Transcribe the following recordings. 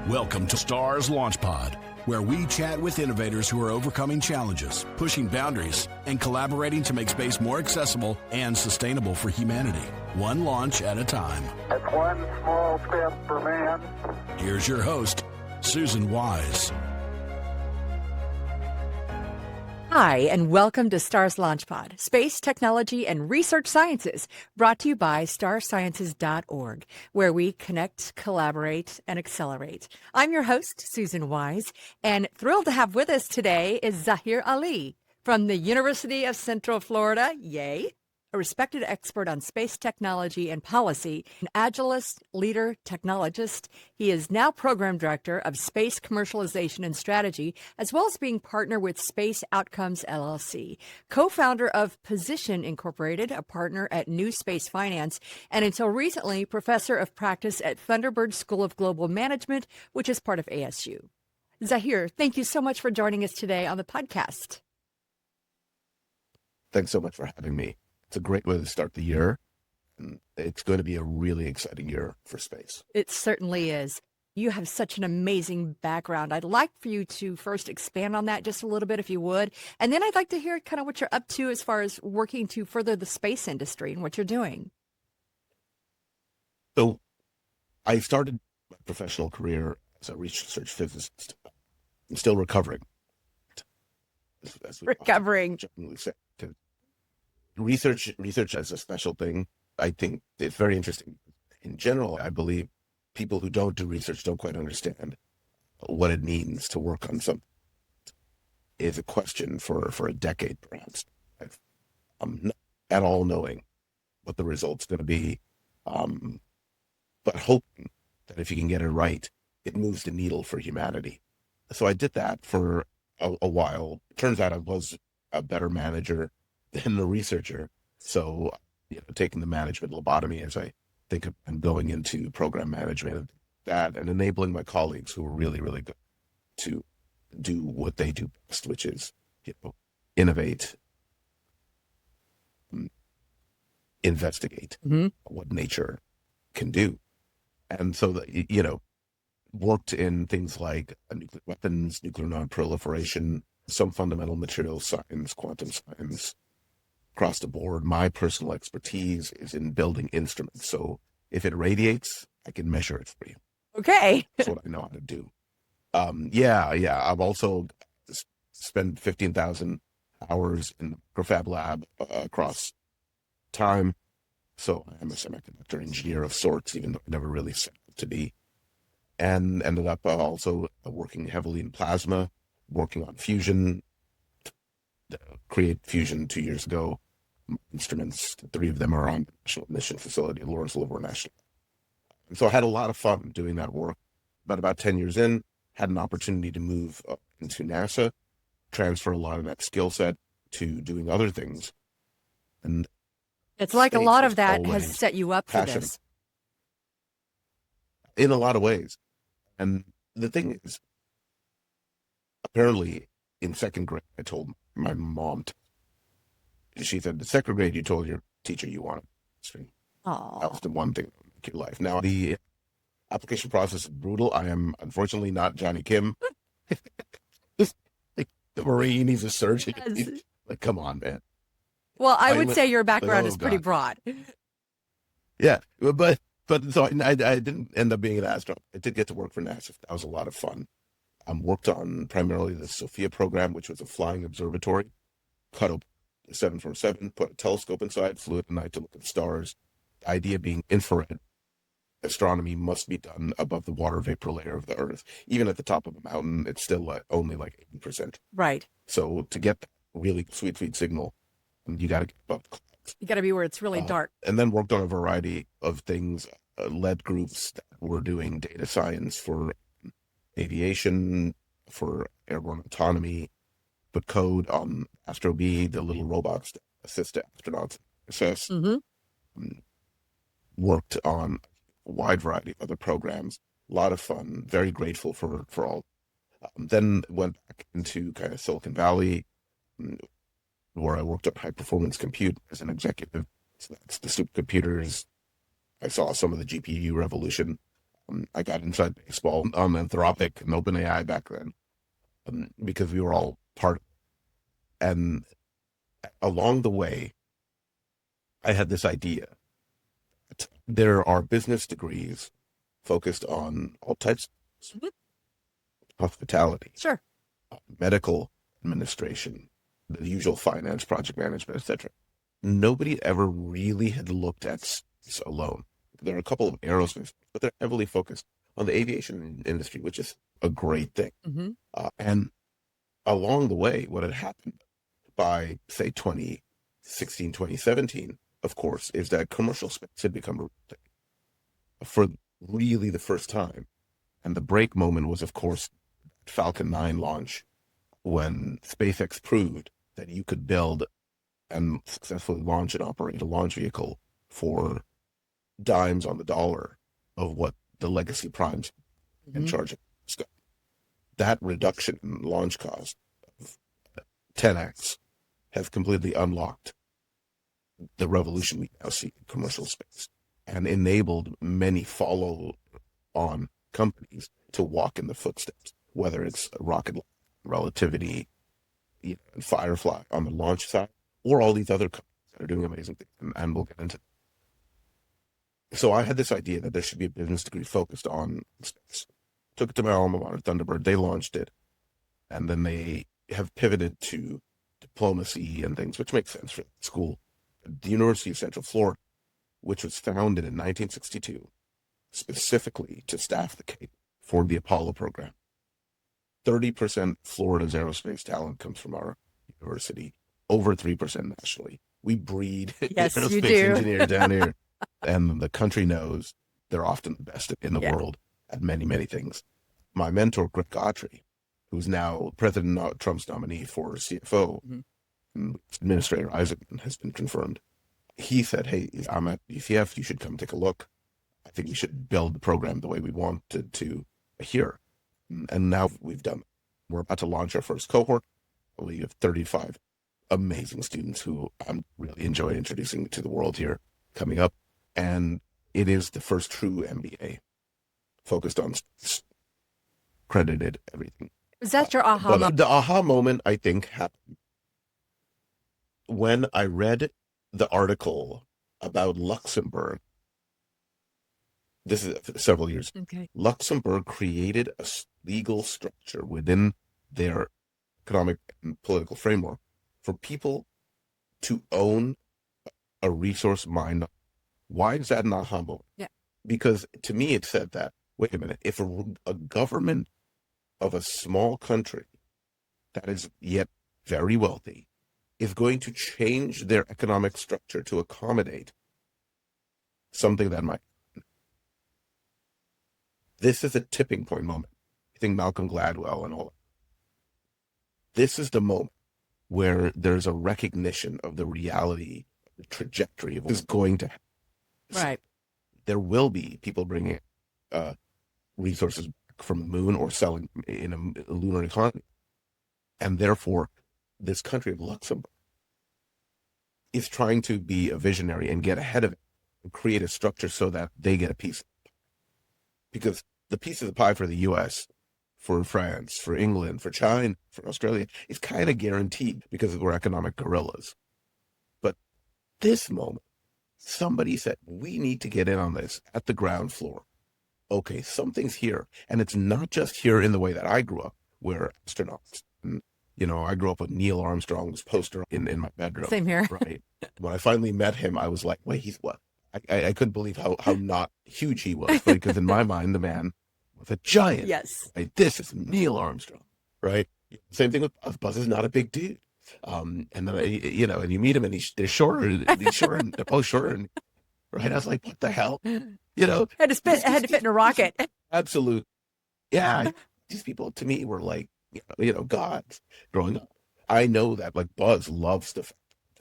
Welcome to Stars Launch Pod, where we chat with innovators who are overcoming challenges, pushing boundaries, and collaborating to make space more accessible and sustainable for humanity, one launch at a time. It's one small step for man. Here's your host, Susan Wise. Hi, and welcome to STARS LaunchPod, Space, Technology, and Research Sciences, brought to you by starsciences.org, where we connect, collaborate, and accelerate. I'm your host, Susan Wise, and thrilled to have with us today is Zahir Ali from the University of Central Florida, yay, a respected expert on space technology and policy, an agilist, leader, technologist. He is now program director of space commercialization and strategy, as well as being partner with Space Outcomes LLC, co-founder of Position Incorporated, a partner at New Space Finance, and until recently, professor of practice at Thunderbird School of Global Management, which is part of ASU. Zahir, thank you so much for joining us today on the podcast. Thanks so much for having me. It's a great way to start the year, and it's going to be a really exciting year for space. It certainly is. You have such an amazing background. I'd like for you to first expand on that just a little bit, if you would. And then I'd like to hear kind of what you're up to as far as working to further the space industry and what you're doing. So I started my professional career as a research physicist. I'm still recovering. Recovering. Research is a special thing. I think it's very interesting. In general, I believe people who don't do research don't quite understand what it means to work on something. It's a question for a decade, perhaps. I'm not at all knowing what the result's going to be, but hoping that if you can get it right, it moves the needle for humanity. So I did that for a while. Turns out I was a better manager than the researcher. So, taking the management lobotomy as I think I'm going into program management and that, and enabling my colleagues who are really, really good to do what they do best, which is, innovate, investigate what nature can do. And so, worked in things like nuclear weapons, nuclear non-proliferation, some fundamental materials science, quantum science. Across the board, my personal expertise is in building instruments. So if it radiates, I can measure it for you. Okay. That's what I know how to do. I've also spent 15,000 hours in the Microfab lab across time. So I'm a semiconductor engineer of sorts, even though I never really set out to be. And ended up also working heavily in plasma, working on fusion, create fusion 2 years ago. Instruments, 3 of them are on the National Mission Facility at Lawrence Livermore National. And so I had a lot of fun doing that work. But about 10 years in, had an opportunity to move up into NASA, transfer a lot of that skill set to doing other things. And it's like a lot of that has set you up for this. In a lot of ways. And the thing is, apparently in second grade, I told my mom, she said, the second grade, you told your teacher you wanted history. That was the one thing that would make your life. Now, the application process is brutal. I am, unfortunately, not Johnny Kim. Like the Marine, he's a surgeon. Yes. Like, come on, man. Well, I would say your background is pretty broad. Yeah, but so I didn't end up being an astronaut. I did get to work for NASA. That was a lot of fun. Worked on primarily the SOFIA program, which was a flying observatory. Cut up the 747, put a telescope inside, flew at night to look at stars. The idea being infrared astronomy must be done above the water vapor layer of the Earth. Even at the top of a mountain, it's still only like 80%. Right. So to get that really sweet signal, you got to get above the clouds. You got to be where it's really dark. And then worked on a variety of things, led groups that were doing data science for aviation, for airborne autonomy, put code on Astro B, the little robots that assist astronauts assess. Worked on a wide variety of other programs. A lot of fun. Very grateful for all. Then went back into kind of Silicon Valley, where I worked at high performance compute as an executive. So that's the supercomputers. I saw some of the GPU revolution. I got inside baseball on Anthropic and OpenAI back then because we were all part of it. And along the way, I had this idea that there are business degrees focused on all types of hospitality, Sure. medical administration, the usual finance, project management, etc. Nobody ever really had looked at space alone. There are a couple of aerospace, but they're heavily focused on the aviation industry, which is a great thing. Mm-hmm. And along the way, what had happened by, say, 2016, 2017, of course, is that commercial space had become a real thing for really the first time. And the break moment was, of course, Falcon 9 launch, when SpaceX proved that you could build and successfully launch and operate a launch vehicle for dimes on the dollar of what the legacy primes can charge. That reduction in launch cost of 10x has completely unlocked the revolution we now see in commercial space and enabled many follow-on companies to walk in the footsteps, whether it's Rocket Relativity, and Firefly on the launch side, or all these other companies that are doing amazing things, and we'll get into that. So I had this idea that there should be a business degree focused on space. Took it to my alma mater, Thunderbird. They launched it, and then they have pivoted to diplomacy and things, which makes sense for school. The University of Central Florida, which was founded in 1962, specifically to staff the Cape for the Apollo program. 30% Florida's aerospace talent comes from our university, over 3% nationally. We breed Yes, you aerospace do. engineers down here, and the country knows they're often the best in the world at many, many things. My mentor, Greg Godfrey, who's now President Trump's nominee for CFO, and Administrator Isaacman has been confirmed. He said, hey, I'm at UCF, you should come take a look. I think we should build the program the way we wanted to here. And now we've done it. We're about to launch our first cohort. We have 35 amazing students who I'm really enjoying introducing to the world here coming up. And it is the first true MBA focused on space, credited everything. Was that your aha But moment? the aha moment, I think, happened when I read the article about Luxembourg. This is several years ago. Okay. Luxembourg created a legal structure within their economic and political framework for people to own a resource mine. Why is that not humble? Yeah. Because to me, it said that, wait a minute, if a government of a small country that is yet very wealthy is going to change their economic structure to accommodate something that might. This is a tipping point moment. I think Malcolm Gladwell and all. This is the moment where there's a recognition of the reality, the trajectory of what is going to happen. Right. There will be people bringing resources from the moon or selling in a lunar economy. And therefore, this country of Luxembourg is trying to be a visionary and get ahead of it and create a structure so that they get a piece. Because the piece of the pie for the U.S., for France, for England, for China, for Australia is kind of guaranteed because we're economic gorillas. But this moment, somebody said, we need to get in on this at the ground floor. Okay, something's here. And it's not just here in the way that I grew up, where astronauts, and, I grew up with Neil Armstrong's poster in my bedroom. Same here. Right. When I finally met him, I was like, wait, he's what? I couldn't believe how not huge he was, because in my mind, the man was a giant. Yes. Right? This is Neil Armstrong, right? Same thing with Buzz. Buzz is not a big dude. And then, and you meet him and they're shorter, and they're both shorter. And, right. I was like, what the hell? Had to fit in a rocket. Absolute. Yeah. These people to me were like, gods growing up. I know that like Buzz loves to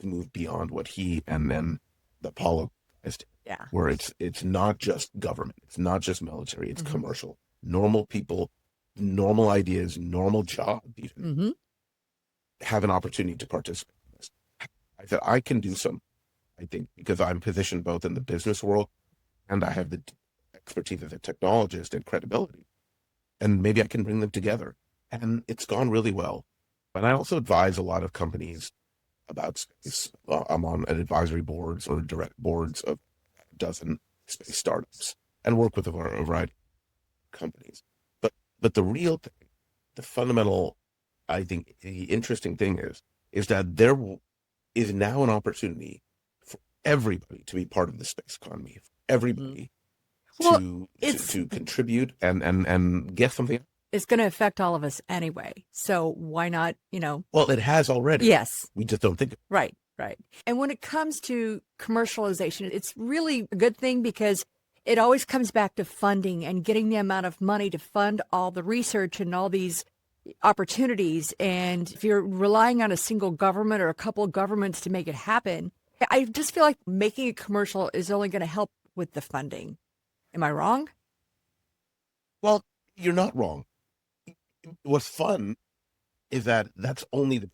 move beyond what he and then the Apollo guys did. Yeah. Where it's not just government, it's not just military, it's commercial. Normal people, normal ideas, normal jobs even have an opportunity to participate in this. I said I can do some, I think, because I'm positioned both in the business world and I have the expertise as a technologist and credibility, and maybe I can bring them together. And it's gone really well. But I also advise a lot of companies about space. I'm on an advisory boards or direct boards of a dozen space startups and work with a variety of companies. But the real thing, the fundamental, I think the interesting thing is that there is now an opportunity for everybody to be part of the space economy, for everybody Well, to contribute and get something. It's going to affect all of us anyway. So why not, Well, it has already. Yes. We just don't think it. Right. And when it comes to commercialization, it's really a good thing because it always comes back to funding and getting the amount of money to fund all the research and all these opportunities. And if you're relying on a single government or a couple of governments to make it happen, I just feel like making it commercial is only going to help with the funding. Am I wrong? Well, you're not wrong. What's fun is that that's only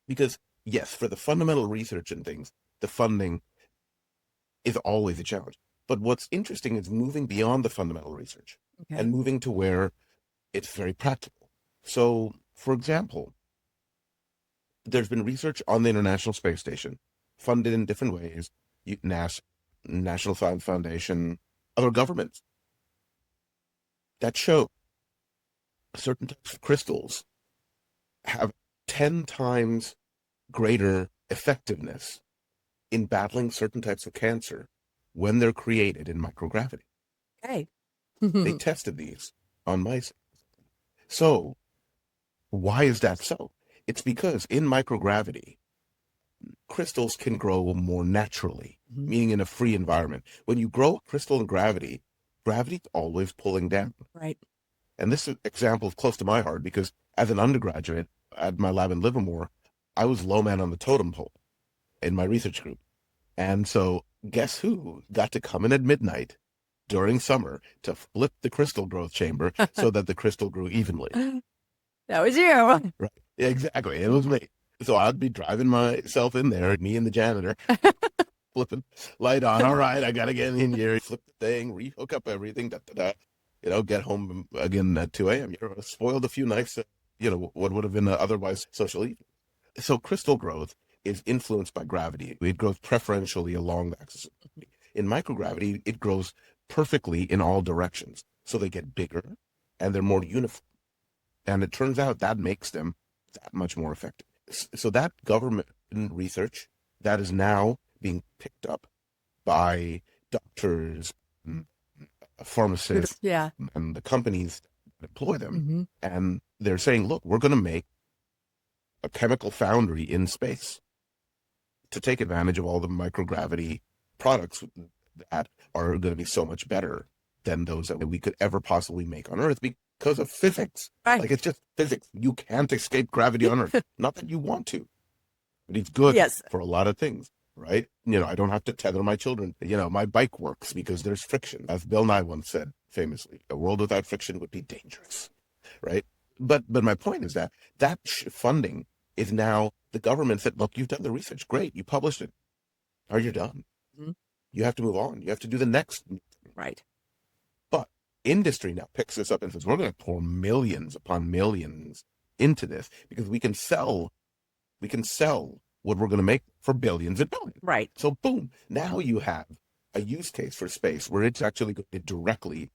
because, yes, for the fundamental research and things, the funding is always a challenge. But what's interesting is moving beyond the fundamental research and moving to where it's very practical. So, for example, there's been research on the International Space Station, funded in different ways, NASA, National Science Foundation, other governments, that show certain types of crystals have 10 times greater effectiveness in battling certain types of cancer when they're created in microgravity. Okay. They tested these on mice. So why is that so? It's because in microgravity, crystals can grow more naturally, meaning in a free environment. When you grow a crystal in gravity, gravity's always pulling down. Right. And this example is close to my heart because as an undergraduate at my lab in Livermore, I was low man on the totem pole in my research group. And so guess who got to come in at midnight during summer to flip the crystal growth chamber so that the crystal grew evenly? That was you. Right. Yeah, exactly. It was me. So I'd be driving myself in there, me and the janitor, flipping light on. All right, I got to get in here, flip the thing, rehook up everything, get home again at 2 a.m. You're spoiled a few nights, what would have been otherwise social evening. So crystal growth is influenced by gravity. It grows preferentially along the axis. In microgravity, it grows perfectly in all directions. So they get bigger and they're more uniform. And it turns out that makes them that much more effective. So that government research that is now being picked up by doctors, pharmacists, and the companies that employ them. And they're saying, look, we're going to make a chemical foundry in space to take advantage of all the microgravity products that are going to be so much better than those that we could ever possibly make on Earth because of physics. Right. Like, it's just physics. You can't escape gravity on Earth. Not that you want to, but it's good for a lot of things, right? I don't have to tether my children. My bike works because there's friction. As Bill Nye once said famously, a world without friction would be dangerous, right? But my point is that funding is now the government said, look, you've done the research. Great. You published it. Are you done? You have to move on. You have to do the next. Right. But industry now picks this up and says, we're going to pour millions upon millions into this because we can sell what we're going to make for billions and billions. Right. So boom, now you have a use case for space where it's actually going to directly.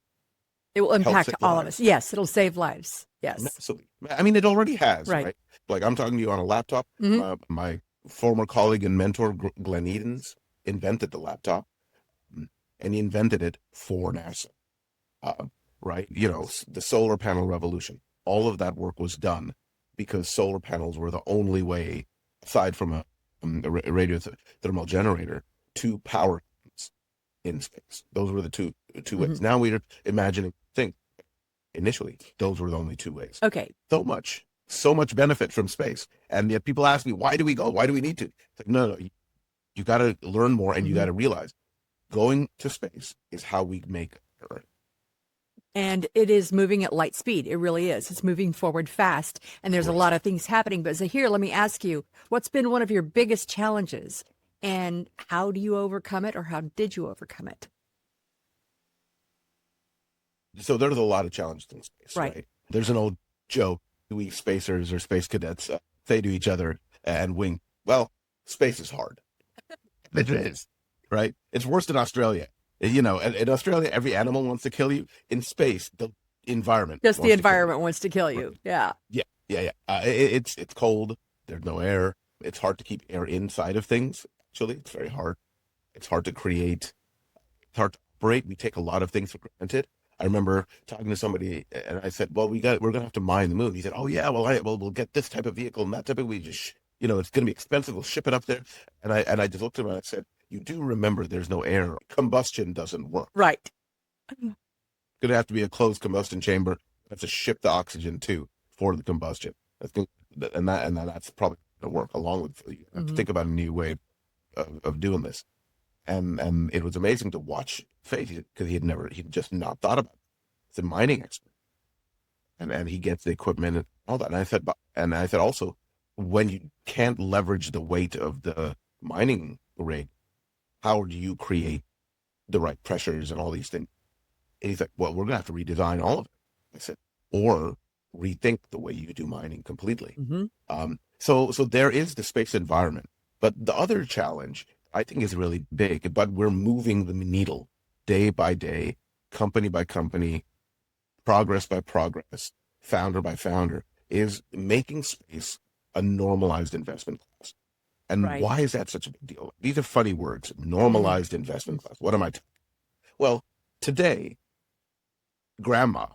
It will impact all of us. Yes, it'll save lives. Yes. Absolutely. I mean, it already has, Right. right? Like I'm talking to you on a laptop. My former colleague and mentor, Glenn Edens, invented the laptop, and he invented it for NASA, right? The solar panel revolution. All of that work was done because solar panels were the only way, aside from a radiothermal generator, to power in space. Those were the two ways. Now we're imagining things. Initially, those were the only two ways. Okay. So much benefit from space. And yet people ask me, why do we go? Why do we need to? It's like, no, you got to learn more and you got to realize going to space is how we make Earth. And it is moving at light speed. It really is. It's moving forward fast. And there's a lot of things happening. But Zahir, let me ask you, what's been one of your biggest challenges? And how do you overcome it, or how did you overcome it? So there's a lot of challenges in space, Right. right? There's an old joke we spacers or space cadets say to each other and wink. Well, space is hard. It is, right? It's worse in Australia. In Australia, every animal wants to kill you. In space, the environment Just the wants to kill you. environment wants to kill you. Yeah. Yeah. It's cold. There's no air. It's hard to keep air inside of things. Actually, it's very hard. It's hard to create. It's hard to operate. We take a lot of things for granted. I remember talking to somebody, and I said, "Well, we're gonna have to mine the moon." He said, "Oh yeah, we'll get this type of vehicle and that type of. We just, it's gonna be expensive. We'll ship it up there." And I just looked at him and I said, "You do remember there's no air. Combustion doesn't work. Right. Gonna have to be a closed combustion chamber. Have to ship the oxygen too for the combustion. That's probably going to work along with. You have to think about a new way of doing this. And it was amazing to watch Faith because he'd just not thought about it. He's a mining expert, and he gets the equipment and all that. And I said also, when you can't leverage the weight of the mining rig, how do you create the right pressures and all these things? And he's like, well, we're gonna have to redesign all of it. I said, or rethink the way you do mining completely. So there is the space environment, but the other challenge I think is really big, but we're moving the needle day by day, company by company, progress by progress, founder by founder, is making space a normalized investment class. And Right. why is that such a big deal? These are funny words, normalized investment class. What am I talking? Well, today, grandma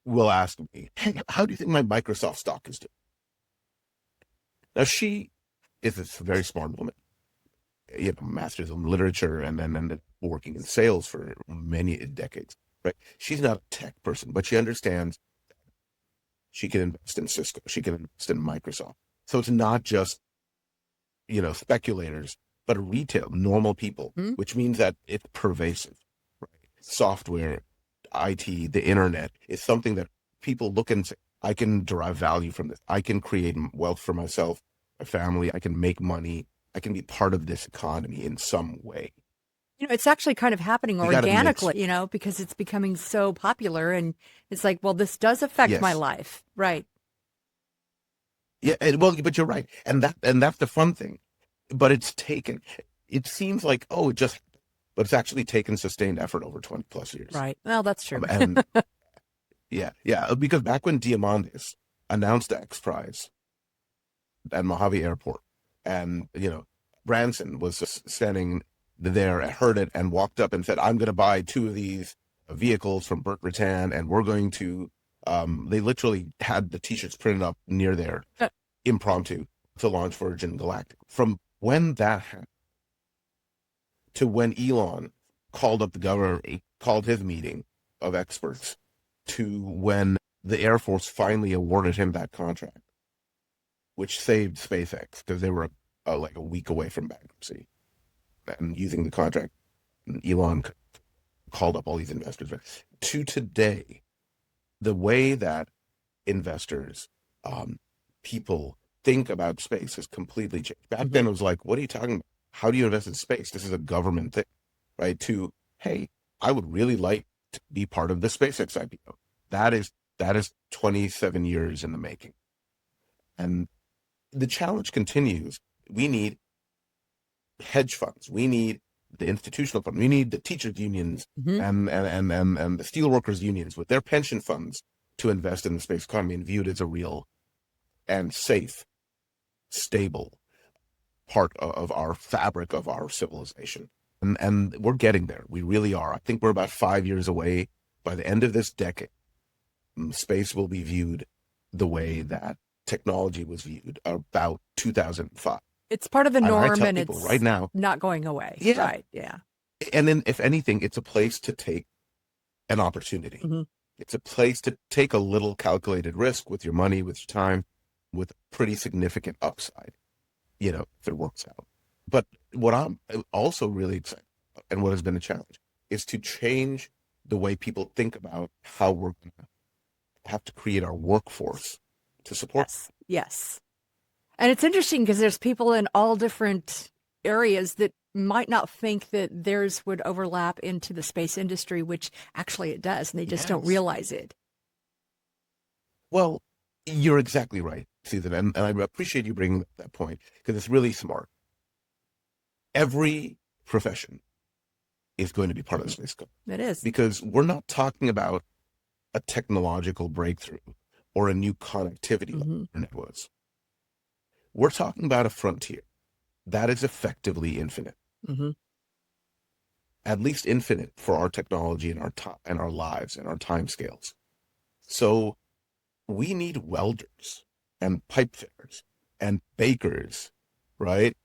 will ask me, "Hey, how do you think my Microsoft stock is doing?" Now, she is a very smart woman, master's in literature and then working in sales for many decades, right? She's not a tech person, but she understands she can invest in Cisco, she can invest in Microsoft. So it's not just, speculators, but retail, normal people, which means that it's pervasive, right? Software, IT, the internet is something that people look and say, I can derive value from this. I can create wealth for myself, my family. I can make money. I can be part of this economy in some way. It's actually kind of happening You gotta mix. organically, because it's becoming so popular and it's like, well, this does affect my Yes. life. Right. Yeah, but you're right. And that's the fun thing. But it seems like, but it's actually taken sustained effort over 20 plus years. Right. Well, that's true. And yeah, because back when Diamandis announced the X Prize at Mojave Airport, and Branson was just standing there, heard it, and walked up and said, "I'm going to buy 2 of these vehicles from Burt Rutan, and we're going to." They literally had the T-shirts printed up near there, impromptu, to launch Virgin Galactic. From when that happened to when Elon called up the governor, called his meeting of experts, to when the Air Force finally awarded him that contract, which saved SpaceX because they were like a week away from bankruptcy, and using the contract, Elon called up all these investors. To today, the way that investors, people think about space has completely changed. Back then, it was like, what are you talking about? How do you invest in space? This is a government thing, right? To, hey, I would really like to be part of the SpaceX IPO. That is 27 years in the making. And the challenge continues. We need hedge funds. We need the institutional fund. We need the teachers unions and the steelworkers unions with their pension funds to invest in the space economy and view it as a real and safe, stable part of our fabric of our civilization. And we're getting there. We really are. I think we're about 5 years away. By the end of this decade, space will be viewed the way that technology was viewed about 2005. It's part of the And I norm tell and people it's right now, not going away. Yeah. Right. Yeah. and then if anything, it's a place to take an opportunity. It's a place to take a little calculated risk with your money, with your time, with pretty significant upside, if it works out. But what I'm also really excited about, and what has been a challenge, is to change the way people think about how we're going to have to create our workforce to support. Yes. And it's interesting because there's people in all different areas that might not think that theirs would overlap into the space industry, which actually it does, and they just don't Yes. realize it. Well, you're exactly right, Susan, and I appreciate you bringing up that point because it's really smart. Every profession is going to be part of the space company It is. because we're not talking about a technological breakthrough or a new connectivity like the internet was. We're talking about a frontier that is effectively infinite, at least infinite for our technology and our time and our lives and our time scales. So we need welders and pipe fitters and bakers, right?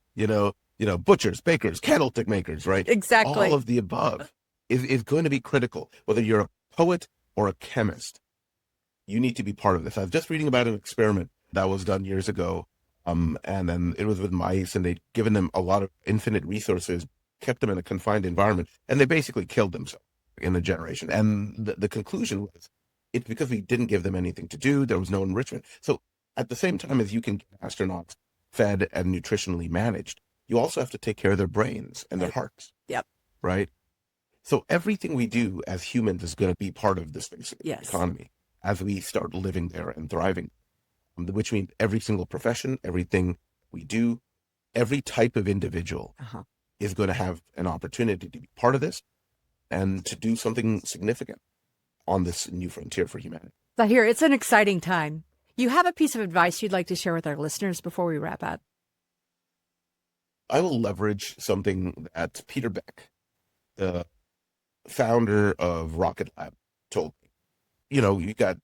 Butchers, bakers, candlestick makers, right? Exactly. All of the above is going to be critical. Whether you're a poet or a chemist, you need to be part of this. I was just reading about an experiment that was done years ago. And then it was with mice, and they'd given them a lot of infinite resources, kept them in a confined environment, and they basically killed themselves in a generation. And the conclusion was, it's because we didn't give them anything to do. There was no enrichment. So at the same time as you can get astronauts fed and nutritionally managed, you also have to take care of their brains and their hearts. Yep. Right? So everything we do as humans is going to be part of the space economy as we start living there and thriving, which means every single profession, everything we do, every type of individual is going to have an opportunity to be part of this and to do something significant on this new frontier for humanity. So here, it's an exciting time. You have a piece of advice you'd like to share with our listeners before we wrap up? I will leverage something that Peter Beck, the founder of Rocket Lab, told me. You got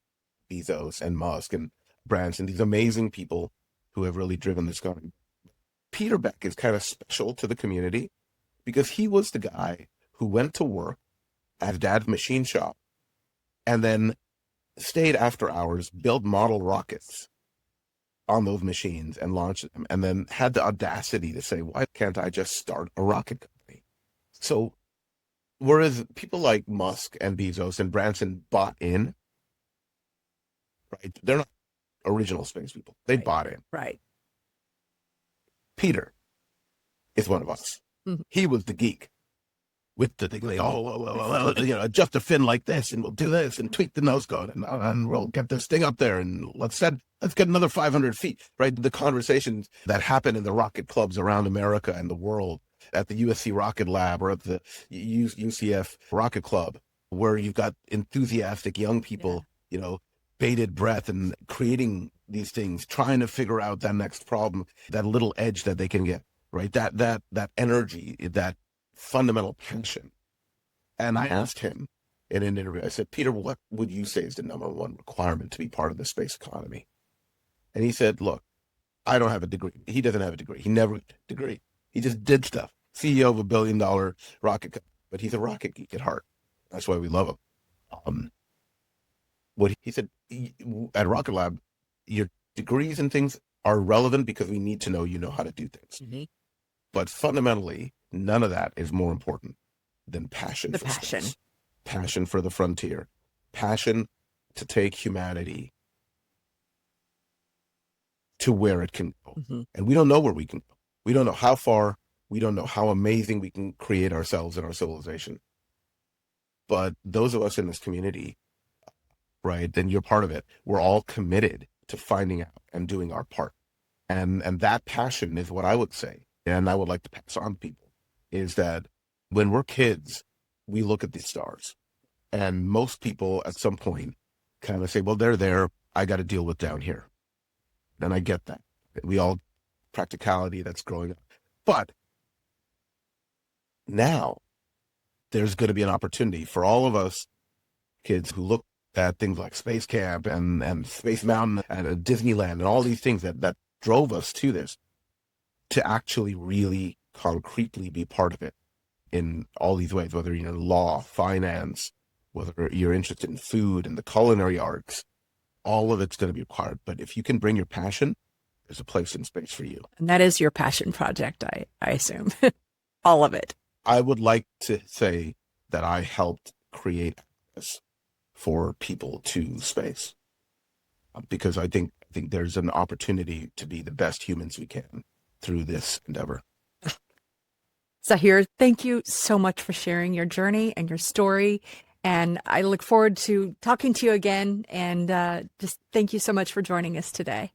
Bezos and Musk and Branson, these amazing people who have really driven this company. Peter Beck is kind of special to the community because he was the guy who went to work at his dad's machine shop and then stayed after hours, built model rockets on those machines and launched them, and then had the audacity to say, why can't I just start a rocket company? So whereas people like Musk and Bezos and Branson bought in, right? They're not original space people. They bought in. Right. Peter is one of us. He was the geek with the thing, adjust the fin like this, and we'll do this, and tweak the nose cone, and we'll get this thing up there, and let's get another 500 feet, right? The conversations that happen in the rocket clubs around America and the world, at the USC Rocket Lab or at the UCF Rocket Club, where you've got enthusiastic young people, bated breath and creating these things, trying to figure out that next problem, that little edge that they can get, right? That energy, that fundamental passion. And I asked him in an interview, I said, Peter, what would you say is the number one requirement to be part of the space economy? And he said, look, I don't have a degree. He doesn't have a degree. He never had a degree. He just did stuff. CEO of $1 billion rocket company, but he's a rocket geek at heart. That's why we love him. What he said at Rocket Lab, your degrees and things are relevant because we need to know how to do things. But fundamentally, none of that is more important than passion. The passion. Space. Passion for the frontier. Passion to take humanity to where it can go. And we don't know where we can go. We don't know how far. We don't know how amazing we can create ourselves and our civilization. But those of us in this community, right, then you're part of it. We're all committed to finding out and doing our part. And that passion is what I would say, and I would like to pass on to people, is that when we're kids, we look at the stars. And most people at some point kind of say, well, they're there. I got to deal with down here. And I get that. We all, practicality, that's growing up. But now there's going to be an opportunity for all of us kids who look at things like Space Camp and Space Mountain and Disneyland and all these things that drove us to this, to actually really concretely be part of it in all these ways, whether you're in law, finance, whether you're interested in food and the culinary arts, all of it's going to be required. But if you can bring your passion, there's a place in space for you. And that is your passion project, I assume. All of it. I would like to say that I helped create this for people to space, because I think there's an opportunity to be the best humans we can through this endeavor. Zahir, thank you so much for sharing your journey and your story. And I look forward to talking to you again. And just thank you so much for joining us today.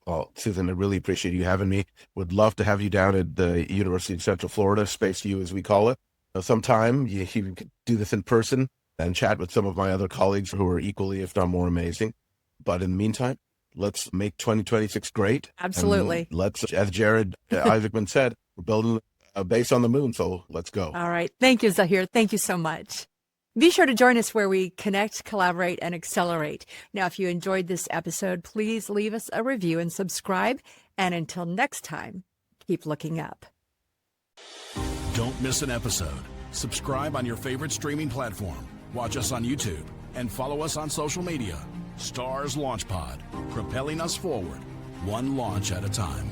Well, Susan, I really appreciate you having me. Would love to have you down at the University of Central Florida, Space U as we call it. Sometime you could do this in person and chat with some of my other colleagues who are equally, if not more amazing. But in the meantime, let's make 2026 great. Absolutely. And let's, as Jared Isaacman said, we're building a base on the moon, so let's go. All right. Thank you, Zahir. Thank you so much. Be sure to join us where we connect, collaborate, and accelerate. Now, if you enjoyed this episode, please leave us a review and subscribe. And until next time, keep looking up. Don't miss an episode. Subscribe on your favorite streaming platform. Watch us on YouTube and follow us on social media. Stars Launch Pod, propelling us forward, one launch at a time.